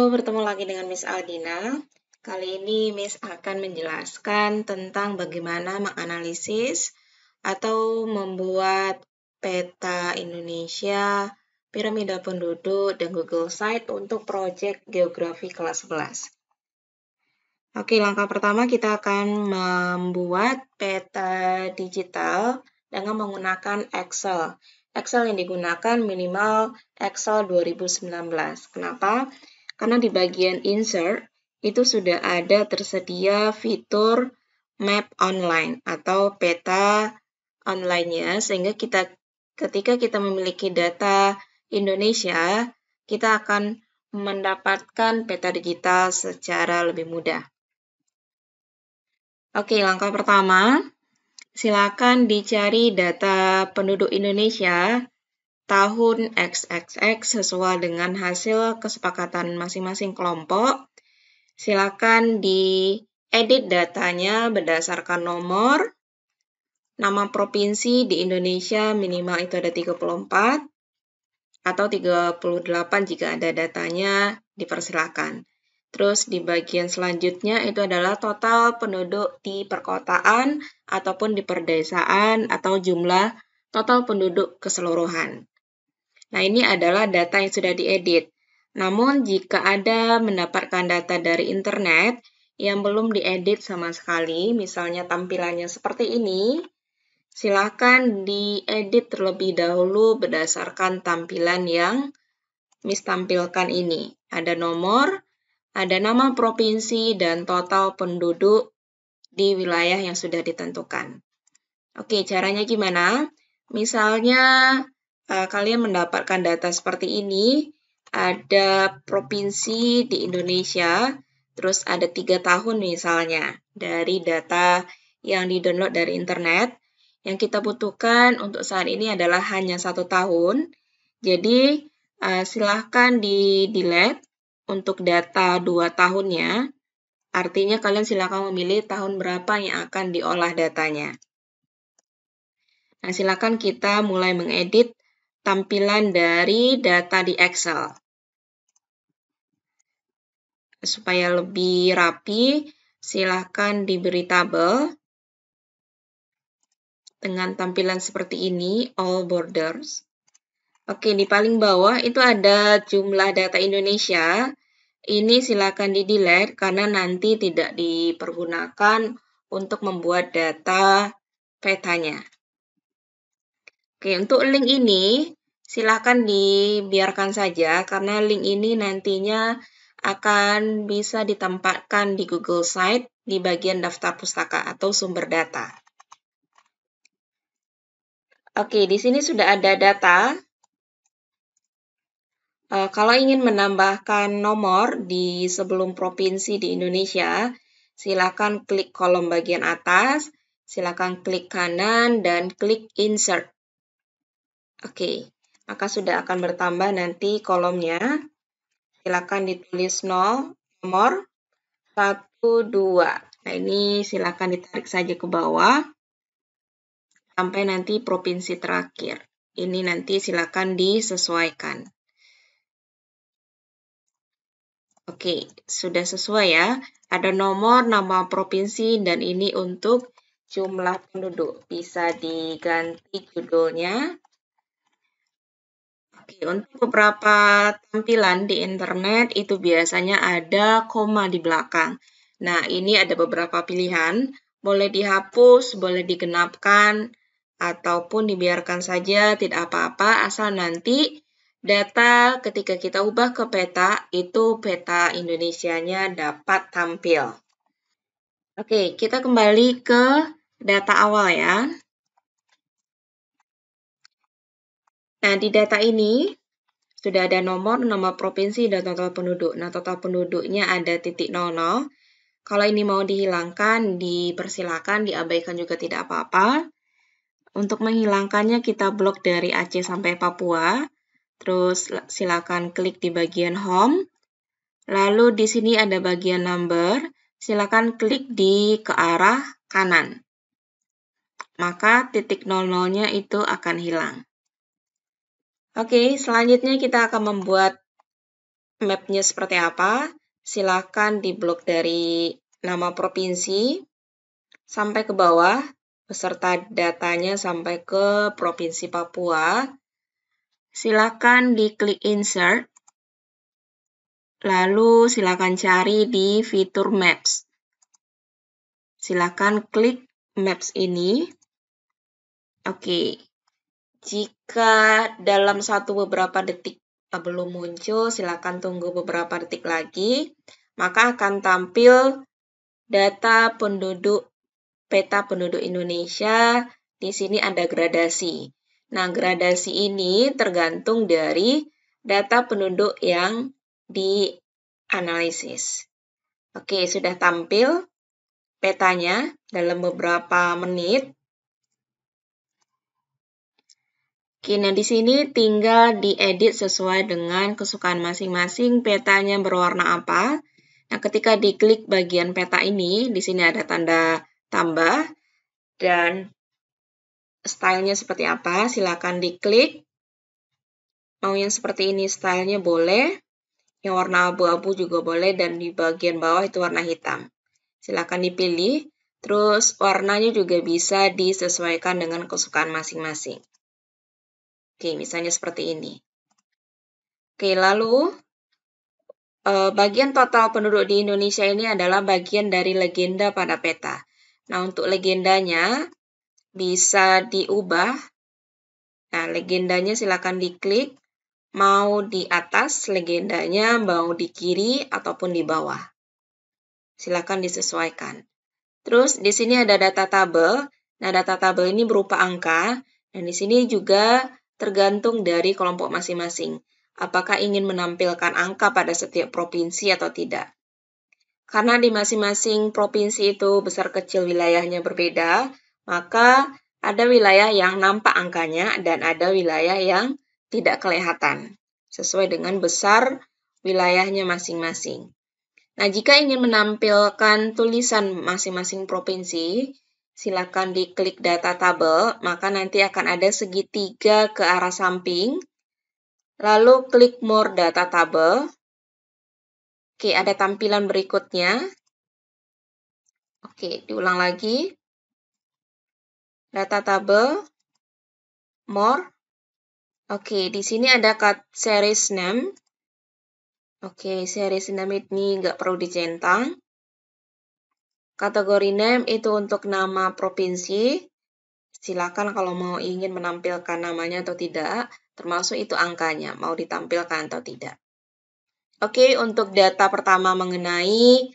bertemu lagi dengan Miss Aldina. Kali ini Miss akan menjelaskan tentang bagaimana menganalisis atau membuat peta Indonesia, piramida penduduk, dan Google Site untuk proyek geografi kelas 11. Oke, langkah pertama kita akan membuat peta digital dengan menggunakan Excel. Excel yang digunakan minimal Excel 2019. Kenapa? Karena di bagian insert itu sudah ada tersedia fitur map online atau peta online-nya, sehingga ketika kita memiliki data Indonesia, kita akan mendapatkan peta digital secara lebih mudah. Oke, langkah pertama, silakan dicari data penduduk Indonesia tahun XXX sesuai dengan hasil kesepakatan masing-masing kelompok. Silakan diedit datanya berdasarkan nomor, nama provinsi di Indonesia minimal itu ada 34 atau 38 jika ada datanya dipersilakan. Terus di bagian selanjutnya itu adalah total penduduk di perkotaan ataupun di perdesaan atau jumlah total penduduk keseluruhan. Nah, ini adalah data yang sudah diedit. Namun, jika Anda mendapatkan data dari internet yang belum diedit sama sekali, misalnya tampilannya seperti ini, silakan diedit terlebih dahulu berdasarkan tampilan yang Miss tampilkan ini. Ada nomor, ada nama provinsi, dan total penduduk di wilayah yang sudah ditentukan. Oke, caranya gimana? Misalnya, kalian mendapatkan data seperti ini, ada provinsi di Indonesia, terus ada 3 tahun misalnya dari data yang di-download dari internet. Yang kita butuhkan untuk saat ini adalah hanya 1 tahun. Jadi, silahkan di-delete untuk data 2 tahunnya. Artinya kalian silakan memilih tahun berapa yang akan diolah datanya. Nah, silakan kita mulai mengedit tampilan dari data di Excel. Supaya lebih rapi, silakan diberi tabel dengan tampilan seperti ini, all borders. Oke, di paling bawah itu ada jumlah data Indonesia. Ini silakan di-delete karena nanti tidak dipergunakan untuk membuat data petanya. Oke, untuk link ini silakan dibiarkan saja karena link ini nantinya akan bisa ditempatkan di Google Site di bagian daftar pustaka atau sumber data. Oke, di sini sudah ada data. Kalau ingin menambahkan nomor di sebelum provinsi di Indonesia, silakan klik kolom bagian atas, silakan klik kanan dan klik insert. Oke, maka sudah akan bertambah nanti kolomnya. Silakan ditulis 0, nomor 1, 2. Nah, ini silakan ditarik saja ke bawah sampai nanti provinsi terakhir. Ini nanti silakan disesuaikan. Oke, sudah sesuai ya. Ada nomor, nama provinsi, dan ini untuk jumlah penduduk. Bisa diganti judulnya. Oke, untuk beberapa tampilan di internet itu biasanya ada koma di belakang. Nah, ini ada beberapa pilihan. Boleh dihapus, boleh digenapkan, ataupun dibiarkan saja, tidak apa-apa, asal nanti data ketika kita ubah ke peta, itu peta Indonesianya dapat tampil. Oke, kita kembali ke data awal ya. Nah, di data ini sudah ada nomor, nama provinsi, dan total penduduk. Nah, total penduduknya ada .00. Kalau ini mau dihilangkan, dipersilakan, diabaikan juga tidak apa-apa. Untuk menghilangkannya, kita blok dari Aceh sampai Papua. Terus silakan klik di bagian home. Lalu di sini ada bagian number. Silakan klik ke arah kanan. Maka .00-nya itu akan hilang. Oke, selanjutnya kita akan membuat mapnya seperti apa, silakan di blok dari nama provinsi sampai ke bawah, beserta datanya sampai ke Provinsi Papua. Silakan diklik Insert, lalu silakan cari di fitur Maps. Silakan klik Maps ini. Oke, jika dalam beberapa detik belum muncul, silakan tunggu beberapa detik lagi, maka akan tampil data penduduk, peta penduduk Indonesia. Di sini ada gradasi. Nah, gradasi ini tergantung dari data penduduk yang dianalisis. Oke, sudah tampil petanya dalam beberapa menit. Oke, nah di sini tinggal diedit sesuai dengan kesukaan masing-masing, petanya berwarna apa. Nah, ketika diklik bagian peta ini, di sini ada tanda tambah dan stylenya seperti apa, silakan diklik. Mau yang seperti ini stylenya boleh, yang warna abu-abu juga boleh, dan di bagian bawah itu warna hitam. Silakan dipilih, terus warnanya juga bisa disesuaikan dengan kesukaan masing-masing. Oke, misalnya seperti ini. Oke, lalu bagian total penduduk di Indonesia ini adalah bagian dari legenda pada peta. Nah, untuk legendanya bisa diubah. Nah, legendanya silakan diklik. Mau di atas legendanya, mau di kiri ataupun di bawah. Silakan disesuaikan. Terus di sini ada data tabel. Nah, data tabel ini berupa angka, dan di sini juga tergantung dari kelompok masing-masing. Apakah ingin menampilkan angka pada setiap provinsi atau tidak. Karena di masing-masing provinsi itu besar kecil wilayahnya berbeda, maka ada wilayah yang nampak angkanya dan ada wilayah yang tidak kelihatan, sesuai dengan besar wilayahnya masing-masing. Nah, jika ingin menampilkan tulisan masing-masing provinsi, silakan diklik data tabel, maka nanti akan ada segitiga ke arah samping, lalu klik more data tabel. Oke, ada tampilan berikutnya. Oke, diulang lagi. Data tabel, more. Oke, di sini ada series name. Oke, series name ini nggak perlu dicentang. Kategori name itu untuk nama provinsi. Silakan kalau mau ingin menampilkan namanya atau tidak, termasuk itu angkanya, mau ditampilkan atau tidak. Oke, untuk data pertama mengenai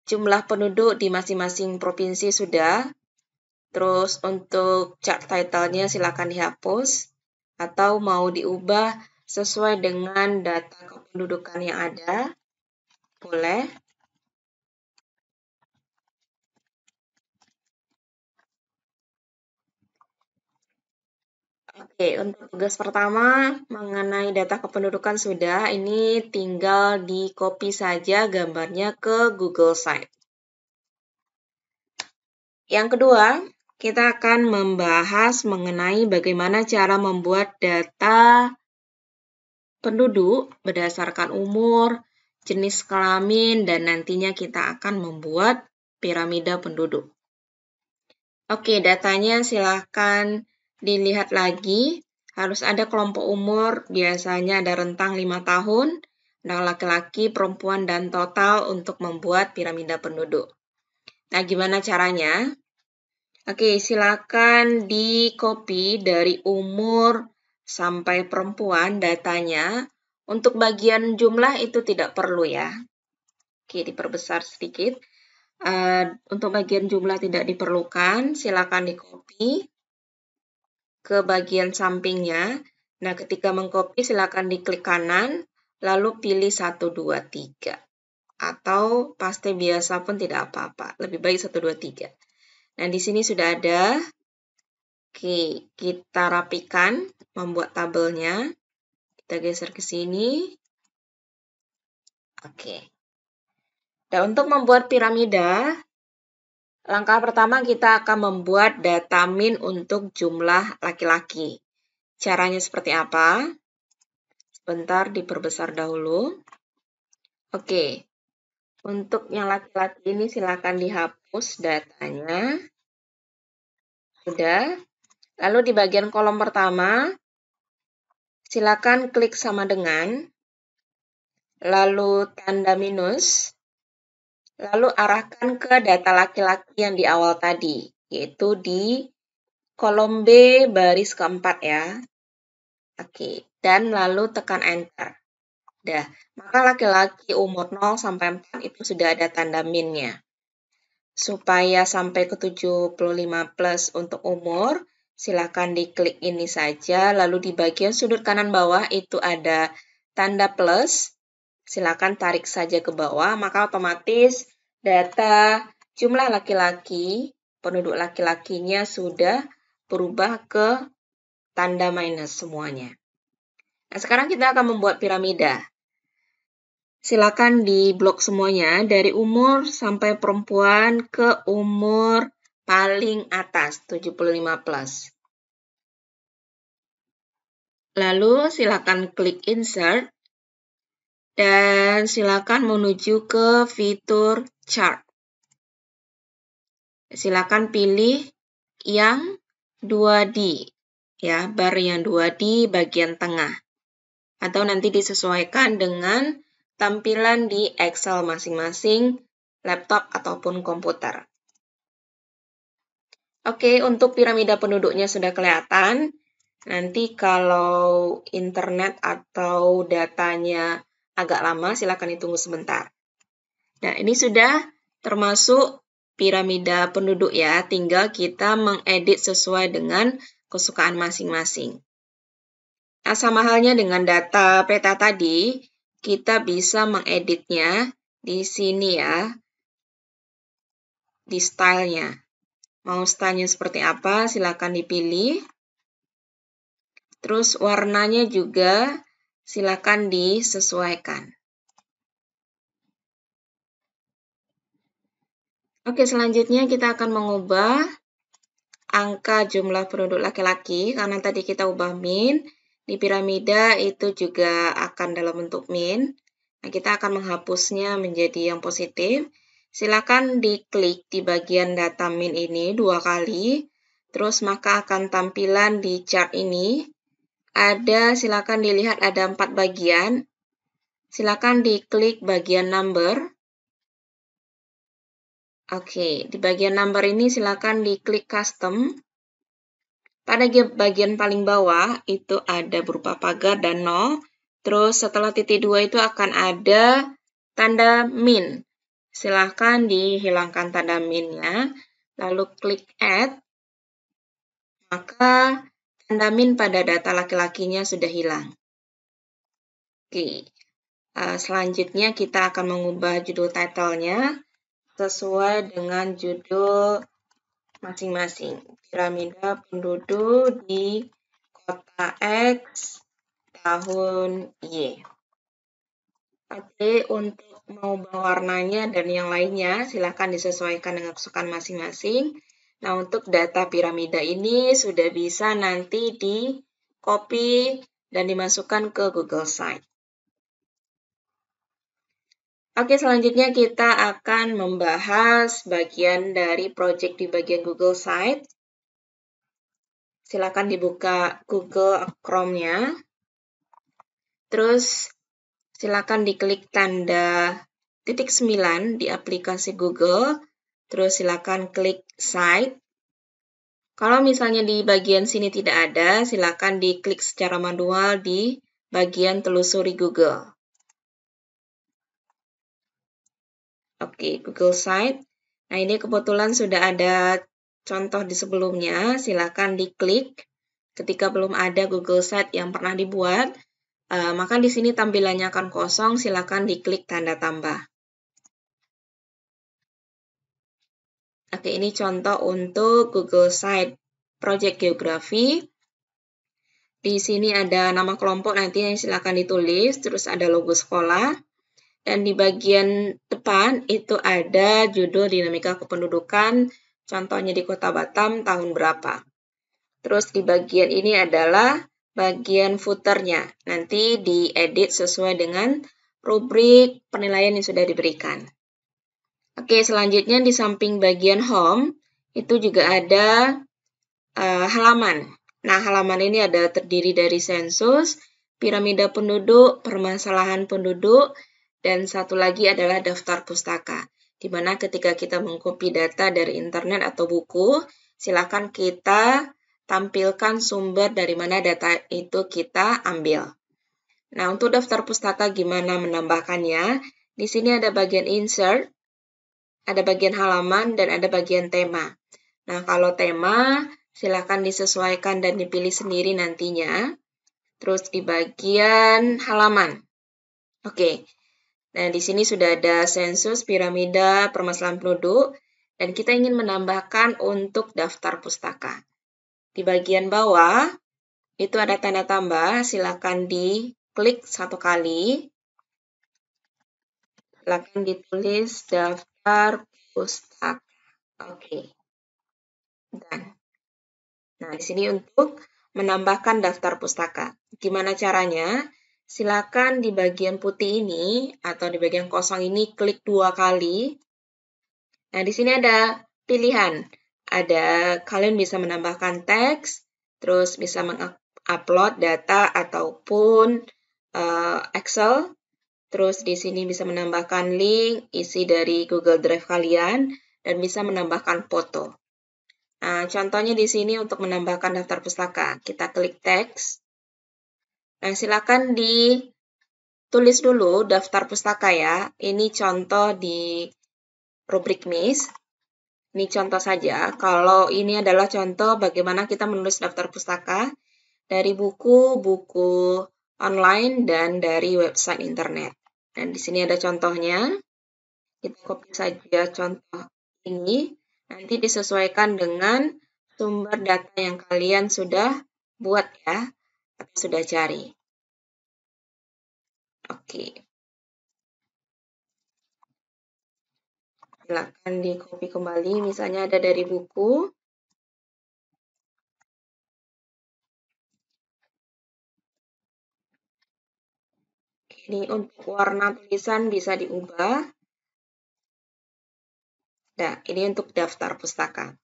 jumlah penduduk di masing-masing provinsi sudah. Terus untuk chart title-nya silakan dihapus atau mau diubah sesuai dengan data kependudukan yang ada, boleh. Oke, untuk tugas pertama mengenai data kependudukan sudah, ini tinggal di copy saja gambarnya ke Google Site. Yang kedua, kita akan membahas mengenai bagaimana cara membuat data penduduk berdasarkan umur, jenis kelamin, dan nantinya kita akan membuat piramida penduduk. Oke, datanya silahkan dilihat lagi. Harus ada kelompok umur, biasanya ada rentang 5 tahun, dan laki-laki, perempuan, dan total untuk membuat piramida penduduk. Nah, gimana caranya? Oke, silakan di-copy dari umur sampai perempuan datanya. Untuk bagian jumlah itu tidak perlu ya. Oke, diperbesar sedikit. Untuk bagian jumlah tidak diperlukan, silakan di-copy ke bagian sampingnya. Nah, ketika mengcopy silakan diklik kanan, lalu pilih 1, 2, 3. Atau paste biasa pun tidak apa-apa. Lebih baik 1, 2, 3. Nah, di sini sudah ada. Oke, kita rapikan, membuat tabelnya. Kita geser ke sini. Oke. Dan untuk membuat piramida, langkah pertama kita akan membuat data min untuk jumlah laki-laki. Caranya seperti apa? Bentar, diperbesar dahulu. Oke, untuk yang laki-laki ini silakan dihapus datanya. Sudah. Lalu di bagian kolom pertama, silakan klik sama dengan, lalu tanda minus, lalu arahkan ke data laki-laki yang di awal tadi, yaitu di kolom B baris keempat ya. Oke, dan lalu tekan enter. Dah, maka laki-laki umur 0 sampai 4 itu sudah ada tanda min-nya. Supaya sampai ke 75 plus untuk umur, silakan diklik ini saja, lalu di bagian sudut kanan bawah itu ada tanda plus, silakan tarik saja ke bawah, maka otomatis data jumlah laki-laki, penduduk laki-lakinya sudah berubah ke tanda minus semuanya. Nah, sekarang kita akan membuat piramida. Silakan diblok semuanya dari umur sampai perempuan ke umur paling atas, 75 plus. Lalu silakan klik insert dan silakan menuju ke fitur chart. Silakan pilih yang 2D, ya, bar yang 2D bagian tengah. Atau nanti disesuaikan dengan tampilan di Excel masing-masing, laptop ataupun komputer. Oke, untuk piramida penduduknya sudah kelihatan. Nanti kalau internet atau datanya agak lama, silakan ditunggu sebentar. Nah, ini sudah termasuk piramida penduduk ya, tinggal kita mengedit sesuai dengan kesukaan masing-masing. Nah, sama halnya dengan data peta tadi, kita bisa mengeditnya di sini ya, di style-nya. Mau style-nya seperti apa, silakan dipilih. Terus warnanya juga silakan disesuaikan. Oke, selanjutnya kita akan mengubah angka jumlah penduduk laki-laki, karena tadi kita ubah min, di piramida itu juga akan dalam bentuk min. Nah, kita akan menghapusnya menjadi yang positif. Silakan diklik di bagian data min ini 2 kali, terus maka akan tampilan di chart ini. Silakan dilihat ada 4 bagian. Silakan diklik bagian number. Oke, di bagian number ini silakan diklik custom. Pada bagian paling bawah itu ada berupa pagar dan 0. Terus setelah titik 2 itu akan ada tanda min. Silakan dihilangkan tanda min-nya. Lalu klik add. Maka tanda min pada data laki-lakinya sudah hilang. Oke, selanjutnya kita akan mengubah judul title-nya sesuai dengan judul masing-masing. Piramida penduduk di kota X tahun Y. Oke, untuk mengubah warnanya dan yang lainnya, silakan disesuaikan dengan kesukaan masing-masing. Nah, untuk data piramida ini sudah bisa nanti di-copy dan dimasukkan ke Google Site. Oke, selanjutnya kita akan membahas bagian dari project di bagian Google Site. Silakan dibuka Google Chrome-nya. Terus silakan diklik tanda titik 9 di aplikasi Google. Terus silakan klik Site. Kalau misalnya di bagian sini tidak ada, silakan diklik secara manual di bagian telusuri Google. Oke, Google Site. Nah, ini kebetulan sudah ada contoh di sebelumnya. Silakan diklik. Ketika belum ada Google Site yang pernah dibuat, maka di sini tampilannya akan kosong. Silakan diklik tanda tambah. Oke, ini contoh untuk Google Site Project Geografi. Di sini ada nama kelompok, nanti yang silakan ditulis. Terus ada logo sekolah. Dan di bagian depan itu ada judul dinamika kependudukan, contohnya di Kota Batam tahun berapa. Terus di bagian ini adalah bagian footernya. Nanti diedit sesuai dengan rubrik penilaian yang sudah diberikan. Oke, selanjutnya di samping bagian home, itu juga ada halaman. Nah, halaman ini ada terdiri dari sensus, piramida penduduk, permasalahan penduduk, dan satu lagi adalah daftar pustaka. Di mana ketika kita mengcopy data dari internet atau buku, silakan kita tampilkan sumber dari mana data itu kita ambil. Nah, untuk daftar pustaka gimana menambahkannya? Di sini ada bagian insert, ada bagian halaman, dan ada bagian tema. Nah, kalau tema, silakan disesuaikan dan dipilih sendiri nantinya. Terus di bagian halaman. Oke. Nah, di sini sudah ada sensus, piramida, permasalahan penduduk, dan kita ingin menambahkan untuk daftar pustaka. Di bagian bawah, itu ada tanda tambah, silakan diklik satu kali. Silakan ditulis daftar pustaka. Oke. Dan nah, di sini untuk menambahkan daftar pustaka. Gimana caranya? Silakan di bagian putih ini atau di bagian kosong ini klik 2 kali. Nah, di sini ada pilihan. Kalian bisa menambahkan teks, terus bisa mengupload data ataupun Excel. Terus di sini bisa menambahkan link, isi dari Google Drive kalian, dan bisa menambahkan foto. Nah, contohnya di sini untuk menambahkan daftar pustaka. Kita klik teks. Nah, silakan ditulis dulu daftar pustaka ya. Ini contoh di rubrik MIS. Ini contoh saja. Kalau ini adalah contoh bagaimana kita menulis daftar pustaka dari buku online, dan dari website internet. Dan di sini ada contohnya. Kita copy saja contoh ini. Nanti disesuaikan dengan sumber data yang kalian sudah buat ya, atau sudah cari. Oke. Silakan di-copy kembali, misalnya ada dari buku. Ini untuk warna tulisan bisa diubah. Nah, ini untuk daftar pustaka.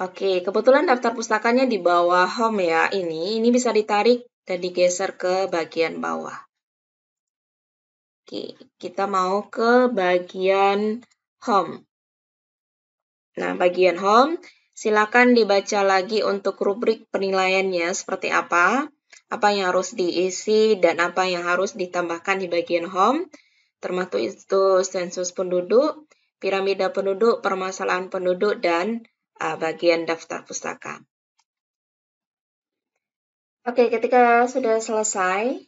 Oke, kebetulan daftar pustakanya di bawah home ya, ini bisa ditarik dan digeser ke bagian bawah. Oke, kita mau ke bagian home. Nah, bagian home, silakan dibaca lagi untuk rubrik penilaiannya seperti apa yang harus diisi, dan apa yang harus ditambahkan di bagian home, termasuk itu sensus penduduk, piramida penduduk, permasalahan penduduk, dan bagian daftar pustaka. Oke, ketika sudah selesai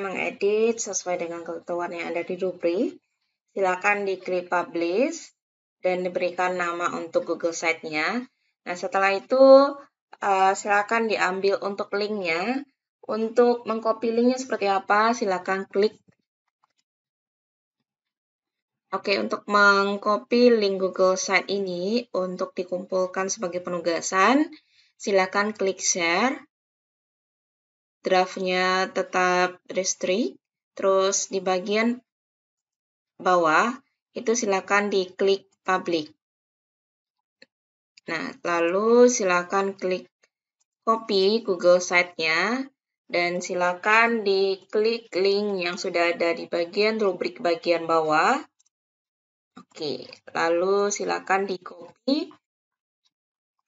mengedit sesuai dengan ketentuan yang ada di rubrik, silakan diklik publish dan diberikan nama untuk Google Site-nya. Nah, setelah itu silakan diambil untuk link-nya. Untuk mengcopy link-nya seperti apa, silakan klik. Oke, untuk mengcopy link Google Site ini untuk dikumpulkan sebagai penugasan, silakan klik share. Draft-nya tetap restrict. Terus di bagian bawah itu silakan diklik public. Nah, lalu silakan klik copy Google Site-nya dan silakan diklik link yang sudah ada di bagian rubrik bagian bawah. Oke, lalu silakan di-copy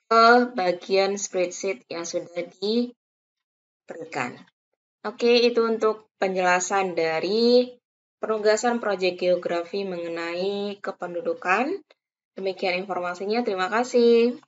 ke bagian spreadsheet yang sudah diberikan. Oke, itu untuk penjelasan dari penugasan proyek geografi mengenai kependudukan. Demikian informasinya, terima kasih.